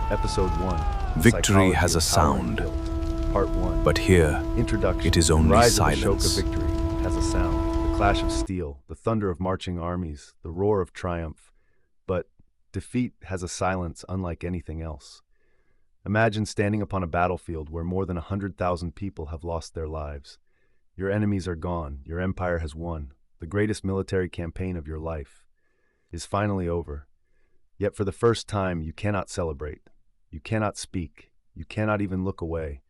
Episode 1. Victory Psychology has of a Power and sound, Guilt. Part 1. but here Introduction. it is The only rise silence. of Ashoka victory has a sound. The clash of steel, the thunder of marching armies, the roar of triumph. But defeat has a silence unlike anything else. Imagine standing upon a battlefield where more than 100,000 people have lost their lives. Your enemies are gone. Your empire has won. The greatest military campaign of your life is finally over. Yet for the first time, you cannot celebrate. You cannot speak. You cannot even look away.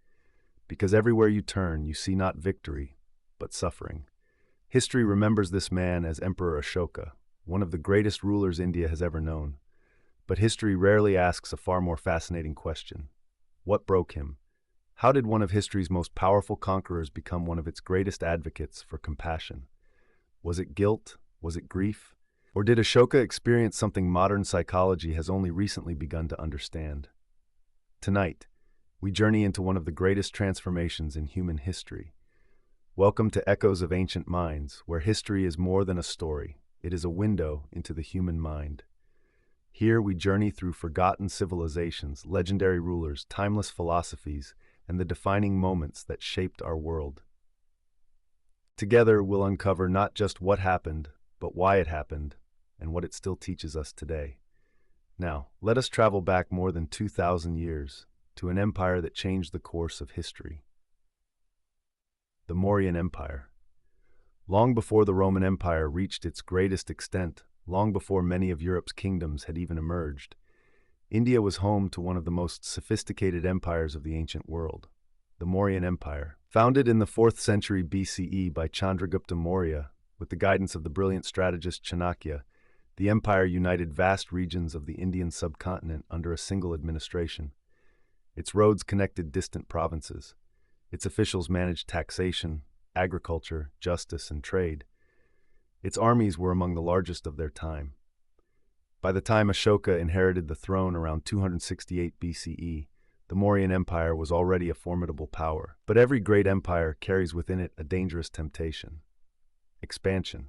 Because everywhere you turn, you see not victory, but suffering. History remembers this man as Emperor Ashoka, one of the greatest rulers India has ever known. But history rarely asks a far more fascinating question. What broke him? How did one of history's most powerful conquerors become one of its greatest advocates for compassion? Was it guilt? Was it grief? Or did Ashoka experience something modern psychology has only recently begun to understand? Tonight, we journey into one of the greatest transformations in human history. Welcome to Echoes of Ancient Minds, where history is more than a story. It is a window into the human mind. Here we journey through forgotten civilizations, legendary rulers, timeless philosophies, and the defining moments that shaped our world. Together, we'll uncover not just what happened, but why it happened, and what it still teaches us today. Now, let us travel back more than 2,000 years to an empire that changed the course of history. The Mauryan Empire. Long before the Roman Empire reached its greatest extent, long before many of Europe's kingdoms had even emerged, India was home to one of the most sophisticated empires of the ancient world, the Mauryan Empire. Founded in the 4th century BCE by Chandragupta Maurya, with the guidance of the brilliant strategist Chanakya, the empire united vast regions of the Indian subcontinent under a single administration. Its roads connected distant provinces. Its officials managed taxation, agriculture, justice, and trade. Its armies were among the largest of their time. By the time Ashoka inherited the throne around 268 BCE, the Mauryan Empire was already a formidable power. But every great empire carries within it a dangerous temptation: expansion.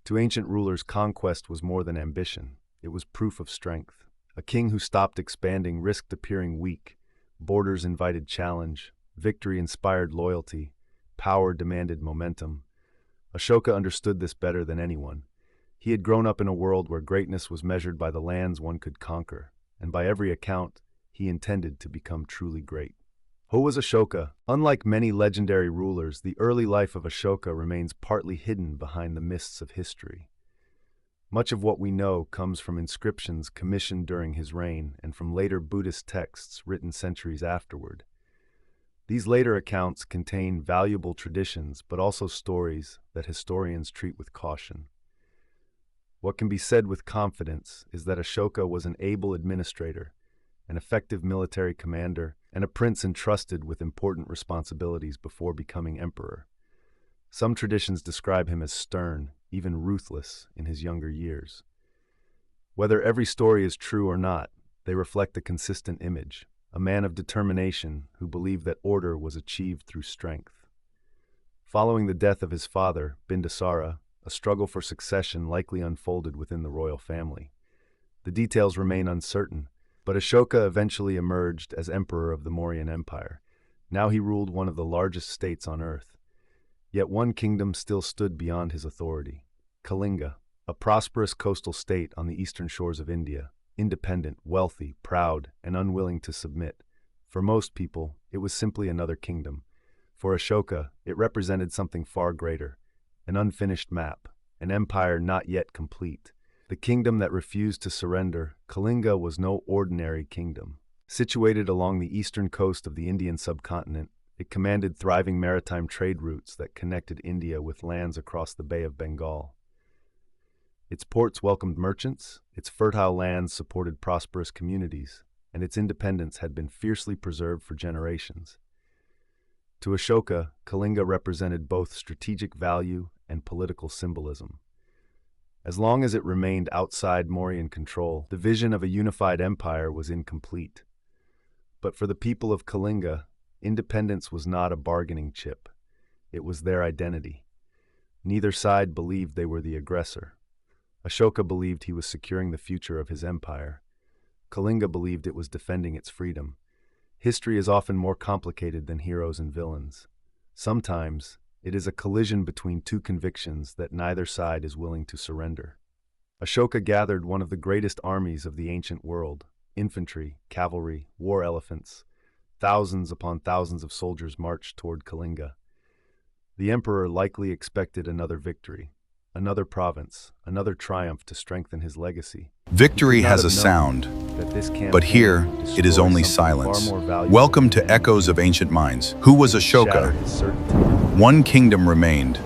To ancient rulers, conquest was more than ambition. It was proof of strength. A king who stopped expanding risked appearing weak. Borders invited challenge. Victory inspired loyalty. Power demanded momentum. Ashoka understood this better than anyone. He had grown up in a world where greatness was measured by the lands one could conquer, and by every account, he intended to become truly great. Who was Ashoka? Unlike many legendary rulers, the early life of Ashoka remains partly hidden behind the mists of history. Much of what we know comes from inscriptions commissioned during his reign and from later Buddhist texts written centuries afterward. These later accounts contain valuable traditions, but also stories that historians treat with caution. What can be said with confidence is that Ashoka was an able administrator, an effective military commander, and a prince entrusted with important responsibilities before becoming emperor. Some traditions describe him as stern, even ruthless, in his younger years. Whether every story is true or not, they reflect a consistent image: a man of determination who believed that order was achieved through strength. Following the death of his father, Bindusara, a struggle for succession likely unfolded within the royal family. The details remain uncertain, but Ashoka eventually emerged as emperor of the Mauryan Empire. Now he ruled one of the largest states on earth. Yet one kingdom still stood beyond his authority: Kalinga, a prosperous coastal state on the eastern shores of India, independent, wealthy, proud, and unwilling to submit. For most people, it was simply another kingdom. For Ashoka, it represented something far greater: an unfinished map, an empire not yet complete. The kingdom that refused to surrender, Kalinga, was no ordinary kingdom. Situated along the eastern coast of the Indian subcontinent, it commanded thriving maritime trade routes that connected India with lands across the Bay of Bengal. Its ports welcomed merchants, its fertile lands supported prosperous communities, and its independence had been fiercely preserved for generations. To Ashoka, Kalinga represented both strategic value and political symbolism. As long as it remained outside Mauryan control, the vision of a unified empire was incomplete. But for the people of Kalinga, independence was not a bargaining chip. It was their identity. Neither side believed they were the aggressor. Ashoka believed he was securing the future of his empire. Kalinga believed it was defending its freedom. History is often more complicated than heroes and villains. Sometimes, it is a collision between two convictions that neither side is willing to surrender. Ashoka gathered one of the greatest armies of the ancient world: infantry, cavalry, war elephants. Thousands upon thousands of soldiers marched toward Kalinga. The emperor likely expected another victory, another province, another triumph to strengthen his legacy. Victory has a sound, but here it is only silence. Welcome to Echoes of Ancient Minds. Who was Ashoka? One kingdom remained,